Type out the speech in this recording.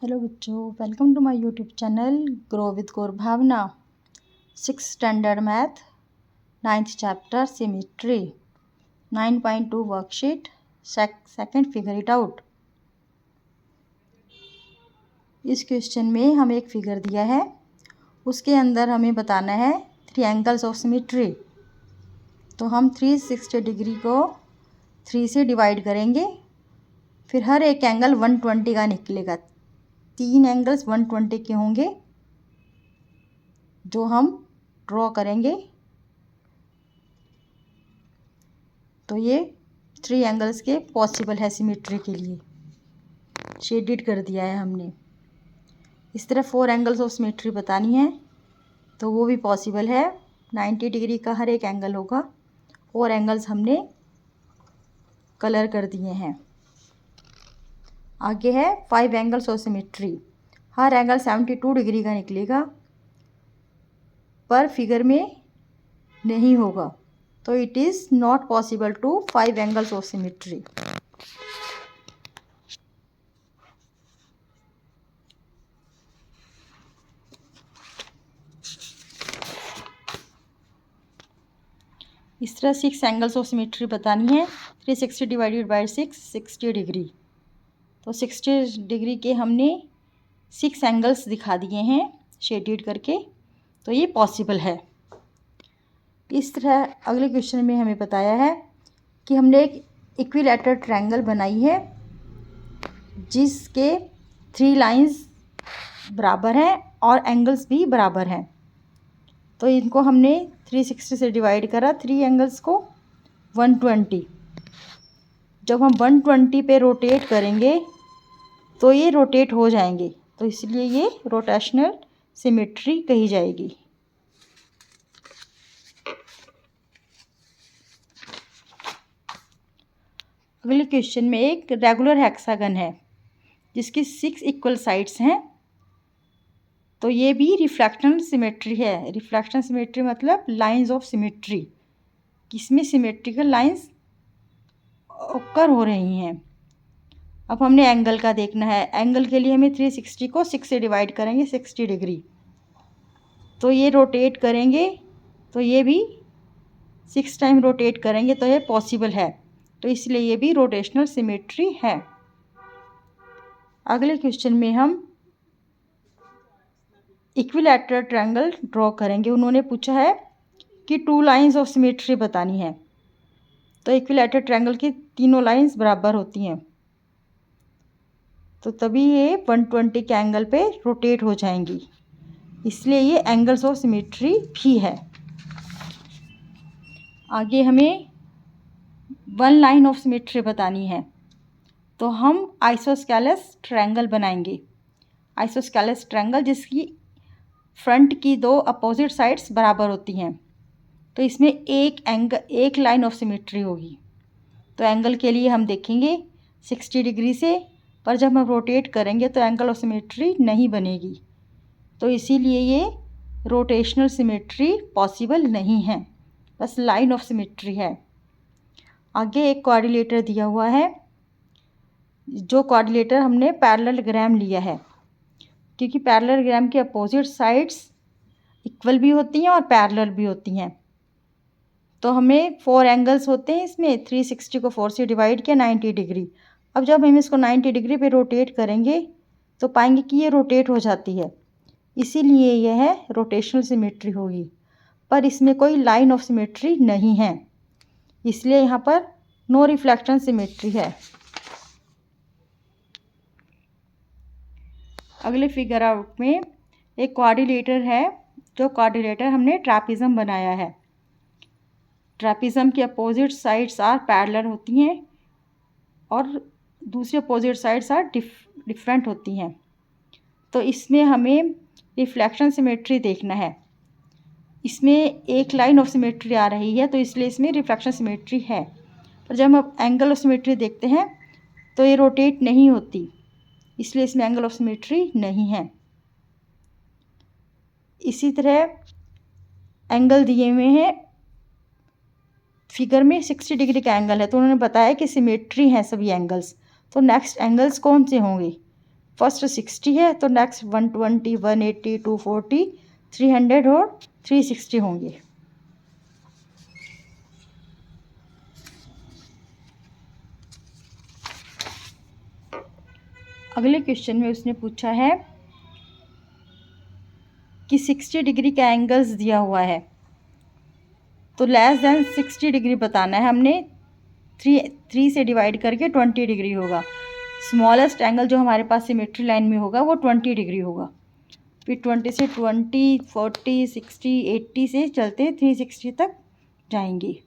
Hello बच्चों, welcome to my YouTube channel grow with Gaur Bhavna. 6th standard math 9th chapter symmetry 9.2 worksheet second figure it out. इस question में हमें एक figure दिया है, उसके अंदर हमें बताना है 3 एंगल्स ऑफ सिमेट्री। तो हम 360 डिग्री को 3 से डिवाइड करेंगे, फिर हर एक एंगल 120 का निकलेगा। 3 एंगल्स 120 के होंगे जो हम ड्रॉ करेंगे। तो ये 3 एंगल्स के पॉसिबल है सिमेट्री के लिए, शेडेड कर दिया है हमने। इस तरह 4 एंगल्स ऑफ सिमेट्री बतानी है तो वो भी पॉसिबल है। 90 डिग्री का हर एक एंगल होगा। 4 एंगल्स हमने कलर कर दिए हैं। आगे है 5 एंगल्स ऑफ सिमेट्री। हर एंगल 72 डिग्री का निकलेगा, पर फिगर में नहीं होगा, तो it is not possible to 5 angles of symmetry. इस तरह 6 एंगल्स ऑफ सिमेट्री बतानी है। 360 डिवाइडेड बाई 6 60 डिग्री। तो 60 डिग्री के हमने 6 एंगल्स दिखा दिए हैं शेडेड करके, तो ये पॉसिबल है। इस तरह अगले क्वेश्चन में हमें बताया है कि हमने एक इक्विलैटरल ट्रायंगल बनाई है जिसके 3 लाइंस बराबर हैं और एंगल्स भी बराबर हैं। तो इनको हमने 360 से डिवाइड करा, 3 एंगल्स को 120। जब हम 120 पे रोटेट करेंगे तो ये रोटेट हो जाएंगे, तो इसलिए ये रोटेशनल सिमेट्री कही जाएगी। अगले क्वेश्चन में एक रेगुलर हेक्सागन है जिसकी 6 इक्वल साइड्स हैं। तो ये भी रिफ्लेक्शन सिमेट्री है। रिफ्लेक्शन सिमेट्री मतलब लाइंस ऑफ सिमेट्री, किसमें सिमेट्रिकल लाइंस ओकर हो रही हैं। अब हमने एंगल का देखना है। एंगल के लिए हमें 360 को 6 से डिवाइड करेंगे, 60 डिग्री। तो ये रोटेट करेंगे तो ये भी 6 टाइम रोटेट करेंगे, तो ये पॉसिबल है, तो इसलिए ये भी रोटेशनल सिमेट्री है। अगले क्वेश्चन में हम इक्विलैटरल ट्रायंगल ड्रॉ करेंगे। उन्होंने पूछा है कि 2 लाइंस ऑफ सिमेट्री बतानी है। तो इक्विलैटरल ट्रायंगल की तीनों लाइंस बराबर होती हैं, तो तभी ये 120 के एंगल पे रोटेट हो जाएंगी, इसलिए ये एंगल्स ऑफ सिमेट्री भी है। आगे हमें 1 लाइन ऑफ सिमेट्री बतानी है, तो हम आइसोस्केलस ट्रायंगल बनाएंगे। आइसोस्केलस ट्रायंगल जिसकी फ्रंट की 2 अपोजिट साइड्स बराबर होती हैं, तो इसमें एक लाइन ऑफ सिमेट्री होगी। तो एंगल के लिए हम देखेंगे 60 डिग्री से, पर जब हम रोटेट करेंगे तो एंगल ऑफ सिमेट्री नहीं बनेगी, तो इसीलिए ये रोटेशनल सिमेट्री पॉसिबल नहीं है, बस लाइन ऑफ सिमेट्री है। आगे एक कोऑर्डिनेटर दिया हुआ है, जो कोऑर्डिनेटर हमने पैरेललोग्राम लिया है, क्योंकि पैरेललोग्राम के अपोजिट साइड्स इक्वल भी होती हैं और पैरेलल भी होती हैं। तो हमें 4 एंगल्स होते हैं इसमें, 360 को 4 से डिवाइड किया, 90 डिग्री। अब जब हम इसको 90 डिग्री पे रोटेट करेंगे तो पाएंगे कि ये रोटेट हो जाती है, इसीलिए यह रोटेशनल सिमेट्री होगी। पर इसमें कोई लाइन ऑफ सिमेट्री नहीं है, इसलिए यहाँ पर नो रिफ्लेक्शन सिमेट्री है। अगले फिगर आउट में एक कोऑर्डिनेटर है, जो कोऑर्डिनेटर हमने ट्रापिज्म बनाया है। ट्रापिज्म की अपोजिट साइड्स आर पैरेलल होती हैं और दूसरी अपोजिट साइड्स आर डिफरेंट होती हैं। तो इसमें हमें रिफ्लेक्शन सिमेट्री देखना है। इसमें एक लाइन ऑफ सिमेट्री आ रही है, तो इसलिए इसमें रिफ्लेक्शन सिमेट्री है। पर जब हम एंगल ऑफ सिमेट्री देखते हैं तो ये रोटेट नहीं होती, इसलिए इसमें एंगल ऑफ सिमेट्री नहीं है। इसी तरह एंगल दिए हुए हैं फिगर में, 60 डिग्री का एंगल है, तो उन्होंने बताया कि सिमेट्री हैं सभी एंगल्स। तो नेक्स्ट एंगल्स कौन से होंगे? फर्स्ट 60 है तो नेक्स्ट 120, 180, 240, 300 और 360 होंगे। अगले क्वेश्चन में उसने पूछा है कि 60 डिग्री का एंगल्स दिया हुआ है, तो लेस देन 60 डिग्री बताना है हमने। 3 से डिवाइड करके 20 डिग्री होगा। स्मॉलेस्ट एंगल जो हमारे पास सिमेट्री लाइन में होगा वो 20 डिग्री होगा। फिर 20 से 20, 40, 60, 80 से चलते 360 तक जाएंगे।